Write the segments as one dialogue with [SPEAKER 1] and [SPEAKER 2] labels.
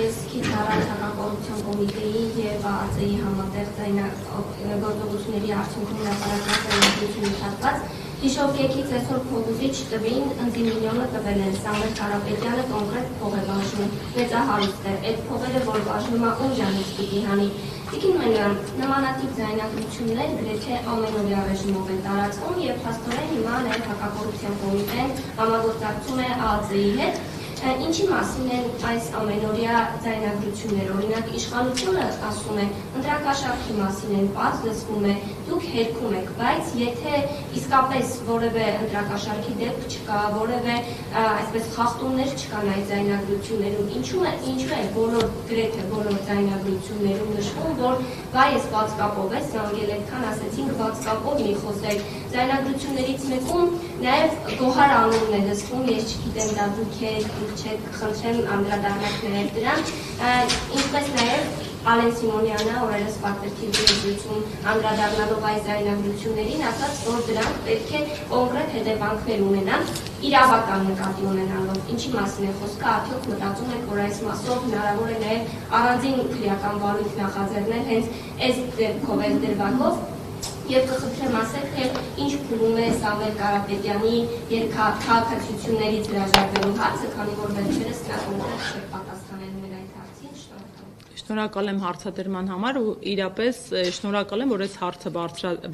[SPEAKER 1] ես քիչ առաջ հակակոռուպցիոն կոմիտեի եւ ԱԱԾ-ի համատեղ գործողությունների արդյունքում հրապարակած ձայնագրություն ընդհատված հիշողկեքից այսօր փողուզիչ տվին ընձի միլիոնը տվել են, Սամվել Կարապետյանը կոնկրետ փող է բաժնում, մեծահարուստ է, այդ փողերը որ բաժնում է ում ջանից պիտի հանի։ Տիկին Մելյան, նմանատիպ ձայնագրություններ գրեթե ամենօրյա ռեժիմով են տարածվում եւ փաստորեն հիմա նաեւ հակակոռուպցիոն կոմիտեն համագործակցում է ԱԱԾ-ի հետ։ Ինչի մասին են այս ամենօրյա ձայնագրությունները, օրինակ իշխանությունը ասում է, ընտրակաշառքի մասին են պարզ լսվում է, դուք հերքում եք, բայց եթե իսկապես որևէ ընտրակաշառքի դեպք չկա, որևէ այսպես խախտումներ չկան այդ ձայնագրություններում, ինչու է գրեթե բոլոր ձայնագրություններում նշվում, որ այս բաց կապով է, զանգել այդքան ասեցինք բաց կապով մի խոսել, ձայնագրություններից մեկում նաև Գոհար անունն է լսվում, ես չգիտեմ դա դուք չեք խնդրեմ անդրադառնալ նաև դրան, ինչպես նաև Ալեն Սիմոնյանը օրերս Պատերքի զրույցում անդրադառնալով այս ձայնագրություններին ասաց, որ դրանք պետք է կոնկրետ հետևանքներ ունենան, իրավական նկատի ունենալով, ինչի մասին է խոսքը, արդյոք մտածում եք, որ այս մասով հնարավոր է նաև առանձին քրեական վարույթ նախաձեռնել հենց այս դեպքով, այս դրվագով, եւ կխնդրեմ ասեք, թե ինչ փուլում է Սամվել Կարապետյանի քաղաքացիություններից հրաժարվելու հարցը, քանի որ վերջերս նա կոնկրետ չէր պատասխանել մեր այդ հարցին,
[SPEAKER 2] Շնորհակալ եմ հարցադրման համար ու իրապես շնորհակալ եմ, որ այս հարցը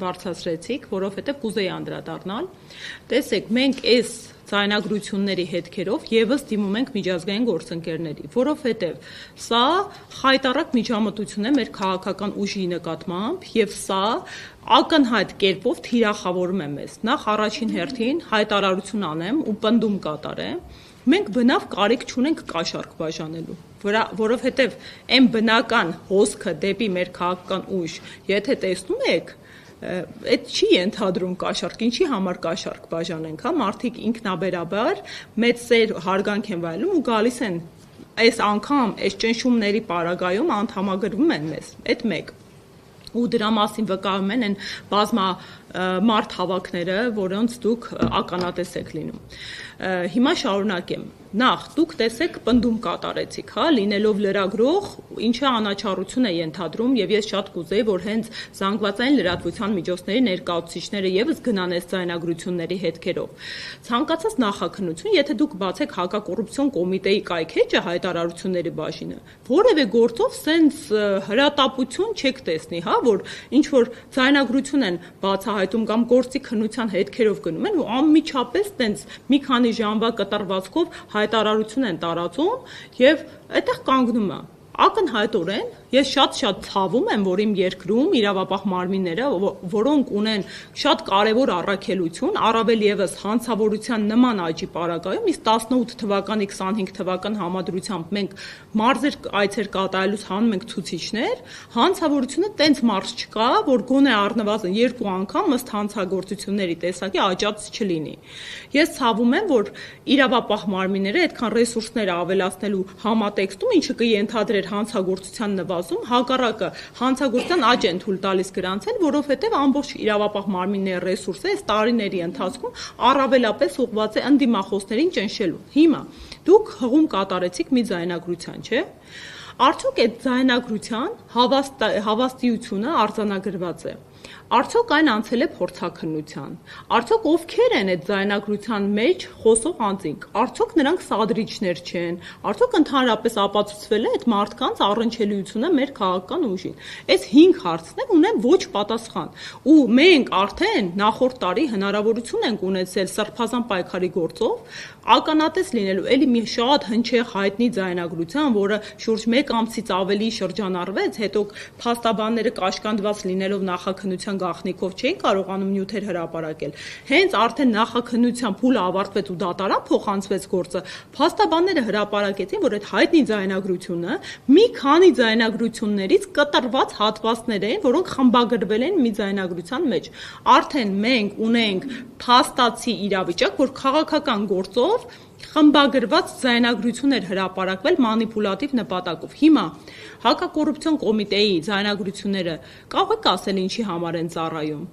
[SPEAKER 2] բարձրացրեցիք, որովհետև կուզեի անդրադառնալ։ Տեսեք, մենք այս ձայնագրությունների հետքերով եւս դիմում ենք միջազգային գործընկերների, որովհետև սա խայտառակ միջամտություն է մեր քաղաքական ուժի նկատմամբ եւ սա ակնհայտ կերպով թիրախավորում է մեզ։ Նախ առաջին հերթին հայտարարություն անեմ ու պնդում կատարեմ, մենք բնավ կարիք չունենք կաշառք բաժանելու, որովհետև այն բնական հոսքը դեպի մեր քաղաքական ուժ, եթե տեսնում եք, այդ չի ենթադրում կաշառք, ինչի համար կաշառք բաժանենք, հա, մարդիկ ինքնաբերաբար մեծ սեր հարգանք են վայելում ու գալիս են այս անգամ այս ճնշումների պարագայում անդամագրվում են մեզ, այդ մեկ ու դրա մասին վկայում են այն բազմամարդ հավաքները, որոնց դուք ականատես եք լինում։ Հիմա շարունակեմ։ Նախ դուք տեսեք պնդում կատարեցիք, հա, լինելով լրագրող, ինչը անաչառություն է ենթադրում եւ ես շատ կուզեի, որ հենց զանգվածային լրատվության միջոցների ներկայացուցիչները եւս գնան այս ձայնագրությունների հետքերով։ Ցանկացած նախաքննություն, եթե դուք բացեք հակակոռուպցիոն կոմիտեի կայքէջը հայտարարությունների բաժինը, որևէ գործով սենց հրատապություն չեք տեսնի, հա, որ ինչ որ ձայնագրություն են բացահայտում կամ գործի քննության հետքերով գնում են ու անմիջապես տենց մի քանի ժամվա կտրվածքով հայտարարություն են տարածում եւ այդտեղ կանգնում է ակնհայտորեն ես շատ ցավում եմ, որ իմ երկրում իրավապահ մարմինները, որոնք ունեն շատ կարևոր առաքելություն, առավել եւս հանցավորության նման աճի պարագայում, իսկ 18 թվականի 25 թվական համադրությամբ մենք մարզեր այցեր կատարելուց հանում ենք ցուցիչներ, հանցավորությունը տենց մարզ չկա, որ գոնե առնվազն 2 անգամ ըստ հանցագործությունների տեսակի աճած չլինի։ Ես ցավում եմ, որ իրավապահ մարմինները այդքան ռեսուրսներ ավելացնելու համատեքստում, ինչը կենթադրեր հանցագործության նվազում, հակառակը հանցագործության աճ են թույլ տալիս գրանցել, որովհետև ամբողջ իրավապահ մարմինների ռեսուրսը այս տարիների ընթացքում առավելապես ուղղված է ընդդիմախոսներին ճնշելու։ Հիմա դուք հղում կատարեցիք մի ձայնագրության, չէ՞։ Արդյոք այդ ձայնագրության հավաստիությունը արձանագրված է։ Արդյոք այն անցել է փորձաքննության։ Արդյոք ովքեր են այդ ձայնագրության մեջ խոսող անձինք։ Արդյոք նրանք սադրիչներ չեն։ Արդյոք ընդհանրապես ապացուցվել է այդ մարդկանց առնչելիությունը մեր քաղաքական ուժին։ Այս 5 հարցներ ունեն ոչ պատասխան։ Ու մենք արդեն նախորդ տարի հնարավորություն ենք ունեցել Սրբազան պայքարի գործով ականատես լինելու էլի մի շատ հնչեղ հայտնի ձայնագրության, որը շուրջ 1 ամսից ավելի շրջանառվեց, հետո փաստաբանները կաշկանդված լինելով նախաքննության գաղտնիքով չէին կարողանում նյութեր հրապարակել։ Հենց արդեն նախաքննության փուլը ավարտվեց ու դատարան փոխանցվեց գործը, փաստաբանները հրապարակեցին, որ այդ հայտնի ձայնագրությունը մի քանի ձայնագրություններից կտրված հատվածներ են, որոնք խմբագրվել են մի ձայնագրության մեջ։ Արդեն մենք ունենք փաստացի իրավիճակ, որ քաղաքական գործով խմբագրված ձայնագրություն էր հրապարակվել մանիպուլատիվ նպատակով։ Հիմա հակակոռուպցիոն կոմիտեի ձայնագրությունները կարող եք ասել ինչի համար են ծառայում։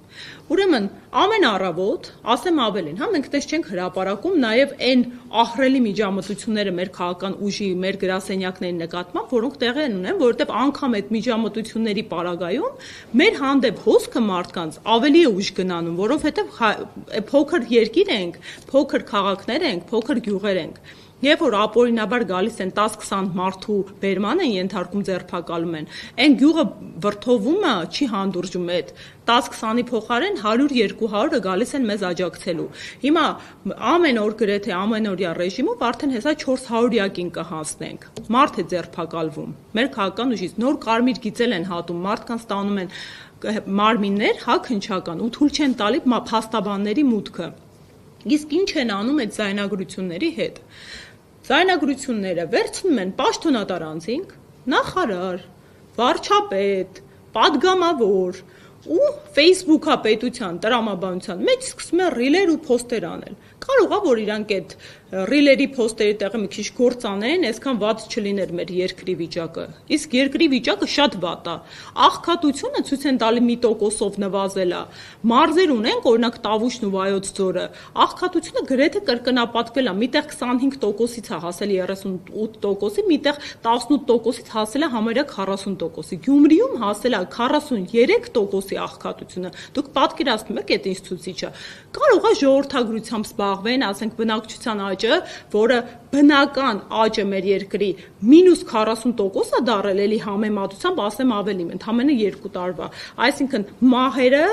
[SPEAKER 2] Ուրեմն ամեն առավոտ, ասեմ ավելին, մենք տես չենք հրապարակում նաև այն ահռելի միջամտությունները մեր քաղաքական ուժի, մեր գրասենյակների նկատմամբ, որոնք տեղի են ունեն, որովհետև անգամ այդ միջամտությունների պարագայում մեր հանդեպ հոսքը մարդկանց ավելի է ուժ գնանում, որովհետև փոքր երկիր ենք, փոքր քաղաքներ ենք, փոքր գյուղեր ենք։ Երբ որ ապօրինաբար գալիս են 10-20 մարդու բերման են ենթարկում, ձերբակալում են, այն գյուղը վրդովումը չի հանդուրժում այդ 10-20-ի փոխարեն 100-200-ը գալիս են մեզ աջակցելու։ Հիմա ամեն օր գրեթե ամենօրյա ռեժիմով արդեն հեսա 400-յակին կհասնենք։ Մարդ է ձերբակալվում։ Մեր քաղաքական ուժից նոր կարմիր գիծել են հատում, մարդկանց տանում են մարմիններ, քնչական, ու թույլ չեն տալի փաստաբանների մուտքը։ Իսկ ինչ են անում այդ ձայնագրությունների հետ։ Ձայնագրությունները վերցնում են պաշտոնատար անձինք, նախարար, վարչապետ, падգամավոր ու Facebook-ապետության տրամաբանության մեջ սկսում են ռիլեր ու փոստեր անել։ Կարող է որ իրանք այդ ռիլերի փոստերի տեղը մի քիչ գործ անեն, այսքան վատ չլիներ մեր երկրի վիճակը։ Իսկ երկրի վիճակը շատ վատ է։ Աղքատությունը ցույց են տալի 1%-ով նվազել է։ Մարզեր ունենք, օրինակ Տավուշն ու Վայոց ձորը, աղքատությունը գրեթե կրկնապատկվել է։ Միտեղ 25%-ից է հասել 38%-ի, միտեղ 18%-ից հասել է համարյա 40%-ի։ Գյումրիում հասել է 43%-ի աղքատությունը։ Դուք պատկերացնում եք այդ ինչ ցուցիչ է։ Կարող է ժողովրդագրությամբ զբաղվեն, ասենք բնակչության աճը, որը բնական աճը մեր երկրի -40% է դարել, էլի համեմատությամբ ասեմ ավելի, ընդամենը 2 տարվա։ Այսինքն մահերը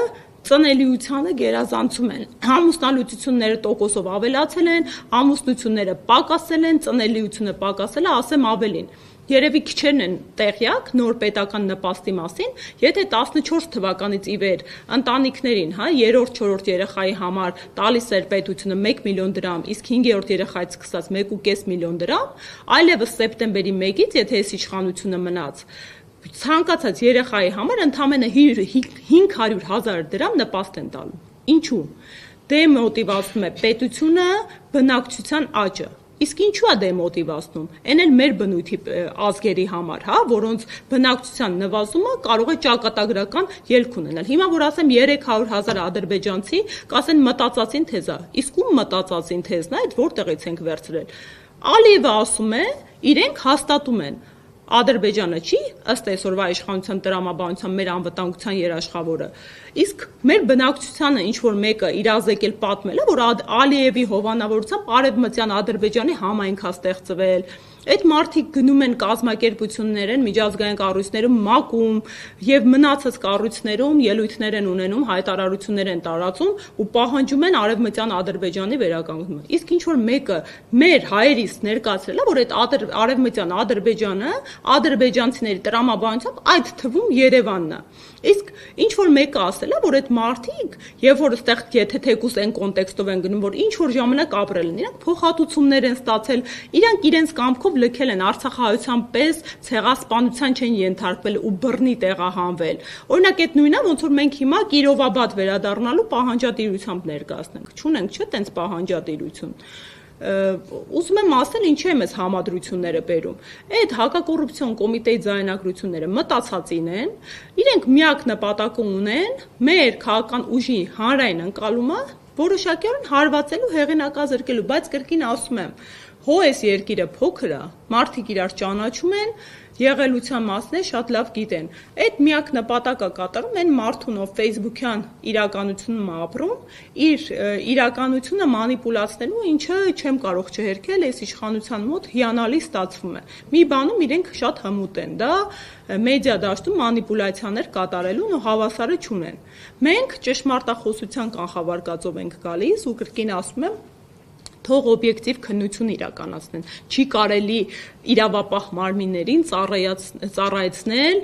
[SPEAKER 2] ծնելիությանը գերազանցում են։ Ամուսնալուծությունները տոկոսով ավելացել են, ամուսնությունները պակասել են, ծնելիությունը պակասել է, ասեմ ավելին։ Երևի քիչերն են տեղյակ նոր պետական նպաստի մասին, եթե 14 թվականից ի վեր ընտանիքներին, 3-4 երեխայի համար տալիս էր պետությունը 1 միլիոն դրամ, իսկ 5-րդ երեխայից սկսած 1.5 միլիոն դրամ, այլևս սեպտեմբերի 1-ից, եթե այս իշխանությունը մնաց, ցանկացած երեխայի համար ընդամենը 500,000 դրամ նպաստ են տալու։ Ինչու՞։ Դեմոտիվացնում է պետությունը բնակչության աճը։ Իսկ ինչու է դեմոտիվացնում։ Այն էլ մեր բնույթի ազգերի համար, որոնց բնակչության նվազումը կարող է ճակատագրական ելք ունենալ։ Հիմա որ ասեմ 300,000 ադրբեջանցի, կասեն մտածածին թեզ է։ Իսկ ում մտածածին թեզն է, այդ որտեղից ենք վերցրել։ Ալիևը ասում է, իրենք հաստատում են։ Ադրբեջանը չի ըստ այսօրվա իշխանության տրամաբանության մեր անվտանգության երաշխավորը։ Իսկ մեր բնակչությանը ինչ որ մեկը իրազեկել պատմել է, որ Ալիևի հովանավորությամբ Արևմտյան Ադրբեջանի համայնք է ստեղծվել։ Այդ մարդիկ գնում են կազմակերպություններ են, միջազգային կառույցներում մակում եւ մնացած կառույցներում ելույթներ են ունենում, հայտարարություններ են տարածում ու պահանջում են Արևմտյան Ադրբեջանի վերականգնումը։ Իսկ ինչ որ մեկը մեր հայերից ներկայացրել է, որ այդ Արևմտյան Ադրբեջանը ադրբեջանցիների տրամաբանությամբ այդ թվում Երևանն է։ Իսկ ինչ որ մեկը ասել է, որ այդ մարդիկ, երբ որ այդտեղ եթե թեկուս այն կոնտեքստով են գնում, որ ինչ որ ժամանակ ապրել են, իրանք փոխհատուցումներ են ստացել, իրանք իրենց կամքով լքել են արցախահայության պես ցեղասպանության չեն ենթարկվել ու բռնի տեղահանվել։ Օրինակ այդ նույնը ոնց որ մենք հիմա Կիրովաբադ վերադառնալու պահանջատիրությամբ ներկայացնենք։ Չունենք չէ՞ տենց պահանջատիրություն։ Ուզում եմ ասել ինչի եմ այս համադրությունները բերում։ Այդ հակակոռուպցիոն կոմիտեի ձայնագրությունները մտածածին են, իրենք միակ նպատակը ունեն մեր քաղաքական ուժի հանրային ընկալումը որոշակիորեն հարվածելու, հեղինակազրկելու, բայց կրկին ասում եմ, հո այս երկիրը փոքր է, մարդիկ իրար ճանաչում են, եղելության մասն է շատ լավ գիտեն։ Այդ միակ նպատակը կատարում են մարդուն, ով Facebook-յան իրականությունում ապրում, իր իրականությունը մանիպուլացնելու, ինչը չեմ կարող չհերքել, այս իշխանության մոտ հիանալի ստացվում է։ Մի բանում իրենք շատ հմուտ են, դա մեդիա դաշտում մանիպուլյացիաներ կատարելուն ու հավասարը չունեն։ Մենք ճշմարտախոսության կանխավարկածով ենք գալիս ու կրկին ասում եմ, թող օբյեկտիվ քննություն իրականացնեն։ Չի կարելի իրավապահ մարմիններին ծառայեցնել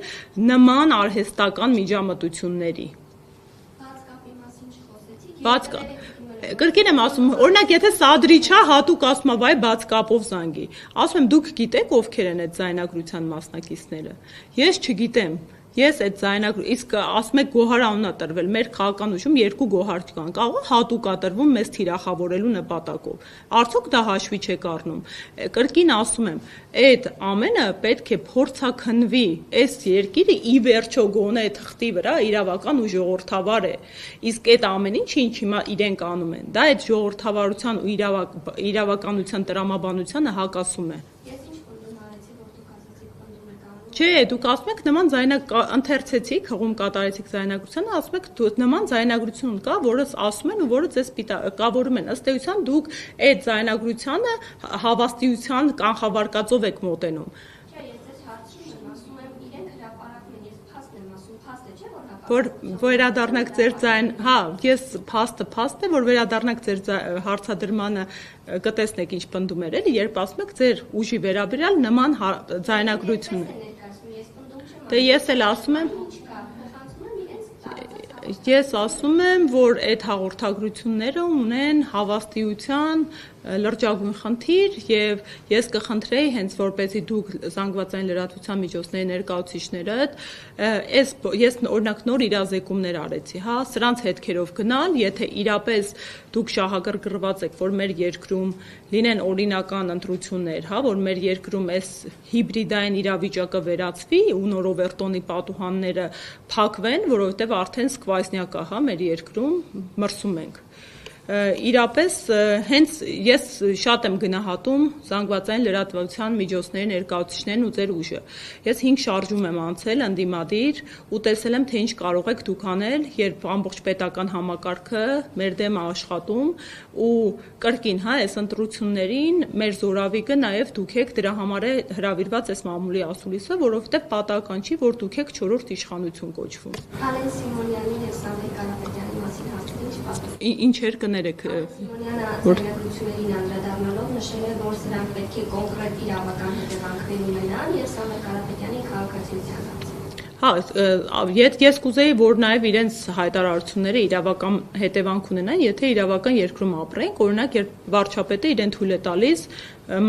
[SPEAKER 2] նման արհեստական միջամտությունների։
[SPEAKER 1] Բացկապի մասին չխոսեցիք։
[SPEAKER 2] Բացկապ։ Կրկին եմ ասում, օրինակ եթե սադրիչ է, հատուկ ասում է, վայ բացկապով զանգի։ Ասում եմ, դուք գիտեք ովքեր են այդ ձայնագրության մասնակիցները։ Ես չգիտեմ։ Ես այդ ձայնագրություն, իսկ ասում եք գոհար անունա տրվել, մեր քաղաքականությունում 2 գոհար կան, կարող է հատուկ տրվում մեզ թիրախավորելու նպատակով։ Արդյոք դա հաշվի չեք առնում։ Կրկին ասում եմ, այդ ամենը պետք է փորձաքննվի, այս երկիրը ի վերջո գոնե թղթի վրա իրավական ու ժողովրդավար է, իսկ այդ ամեն ինչ հիմա իրենք անում են, դա այդ ժողովրդավարության ու իրավականության տրամաբանությանը հակասում է։ Չէ, դուք ասում եք նման ընթերցեցիք, հղում կատարեցիք ձայնագրությանը, ասում եք նման ձայնագրություն կա, որը ասում են ու որը ձեզ կավորում են։ Ըստ էության դուք այդ ձայնագրությանը հավաստիության կանխավարկածով եք մոտենում։
[SPEAKER 1] Չէ, ես ձեզ հարցնում եմ, ասում եմ, իրենք հրապարակում են, ես փաստ եմ ասում, փաստ է, չէ՞ որ
[SPEAKER 2] որ վերադառնաք ձեր ձայն, հա, ես փաստ է, որ վերադառնաք ձեր հարցադրմանը կտեսնեք ինչ պնդում էր, էլի, երբ ասում եք ձեր ուժի վերաբերյալ նման ձայնագրություն է։ Դե ես էլ ասում եմ, ես ասում եմ, որ այդ հաղորդագրությունները ունեն հավաստիության լրջագույն խնդիր եւ ես կխնդրեի հենց որպեսզի դուք զանգվածային լրատվության միջոցների ներկայացուցիչներդ ես օրինակ նոր իրազեկումներ արեցի, հա, սրանց հետքերով գնալ, եթե իրապես դուք շահագրգռված եք, որ մեր երկրում լինեն օրինական ընտրություններ, հա, որ մեր երկրում այս հիբրիդային իրավիճակը վերացվի ու նորովերտոնի պատուհանները փակվեն, որովհետեւ արդեն սկվայսնյակ է, հա, մեր երկրում մրսում ենք։ Իրապես հենց ես շատ եմ գնահատում զանգվածային լրատվության միջոցների ներկայացուցիչներն ու ձեր ուժը։ Ես 5 շարժում եմ անցել ընդդիմադիր ու տեսել եմ թե ինչ կարող եք դուք անել, երբ ամբողջ պետական համակարգը մեր դեմ է աշխատում ու կրկին, հա, այս ընտրություններին մեր զորավիգը նաև դուք եք, դրա համար է հրավիրված այս մամուլի ասուլիսը, որովհետև պատահական չի, որ դուք եք 4-րդ իշխանություն կոչվում։
[SPEAKER 1] Ալեն Սիմոնյանի եւ Սամվել Կարապետյանի մասին հարցերին
[SPEAKER 2] Ինչեր կներեք
[SPEAKER 1] Սիմոնյանը ձայնագրություններին անդրադառնալով նշել է, որ սրանք պետք է կոնկրետ իրավական հետևանքներ ունենան եւ Սամվել Կարապետյանի քաղաքացիության
[SPEAKER 2] Հա, ես կուզեի, որ նաև իրենց հայտարարությունները իրավական հետևանք ունենան, եթե իրավական երկրում ապրենք, օրինակ, երբ վարչապետը իրեն թույլ է տալիս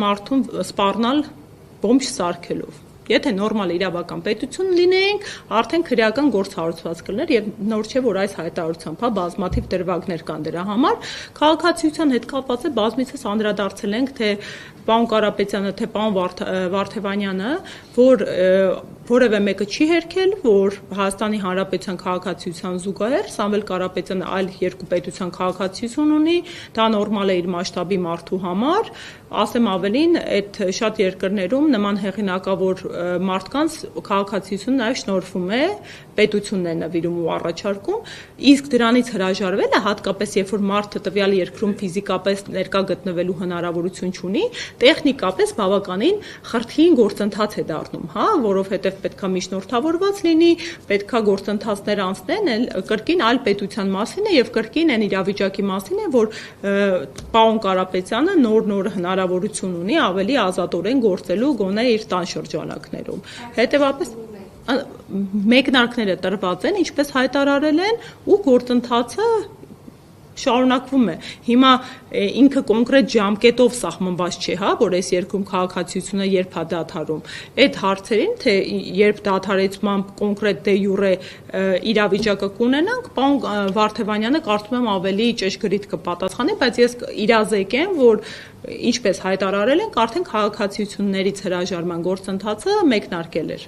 [SPEAKER 2] մարդուն սպառնալ բոմբ սարքելով։ Եթե նորմալ իրավական պետություն լինեինք, արդեն քրեական գործ հարուցված կլիներ եւ նոր չէ որ այս հայտարարությամբ, հա, բազմաթիվ դրվագներ կան դրա համար, քաղաքացիության հետ կապված է բազմիցս անդրադարձել ենք, թե պարոն Կարապետյանը, թե պարոն Վարդևանյանը, որ որևէ մեկը չի հերքել, որ Հայաստանի Հանրապետության քաղաքացիության զուգահեռ Սամվել Կարապետյանը այլ երկու պետության քաղաքացիություն ունի, դա նորմալ է իր մասշտաբի մարդու համար, ասեմ ավելին, այդ շատ երկրներում նման հեղինակավոր մարդկանց քաղաքացիություն նաև շնորհվում է, պետությունն է նվիրում ու առաջարկում, իսկ դրանից հրաժարվելը հատկապես երբ որ մարդը տվյալ երկրում ֆիզիկապես ներկա գտնվելու հնարավորություն չունի, տեխնիկապես բավականին խրթին գործընթաց է դառնում, հա, որովհետև պետքա միջնորդավորված լինի, պետքա գործընթացներ անցնեն, կրկին այլ պետության մասին է եւ կրկին այն իրավիճակի մասին է, որ պարոն Կարապետյանը նոր հնարավորություն ունի ավելի ազատորեն գործելու գոնե իր տան շրջանակներում։ Հետևաբար մեկնարկները տրված են, ինչպես հայտարարել են, ու գործընթացը շարունակվում է։ Հիմա ինքը կոնկրետ ժամկետով սահմանված չէ, հա, որ այս երկրում քաղաքացիությունը երբ է դադարում։ Այդ հարցերին, թե երբ դադարեցմամբ կոնկրետ դե յուրե իրավիճակը կունենանք, պարոն Վարդևանյանը կարծում եմ ավելի ճշգրիտ կպատասխանի, բայց ես իրազեկեմ, որ ինչպես հայտարարել ենք, արդեն քաղաքացիություններից հրաժարման գործընթացը մեկնարկել էր։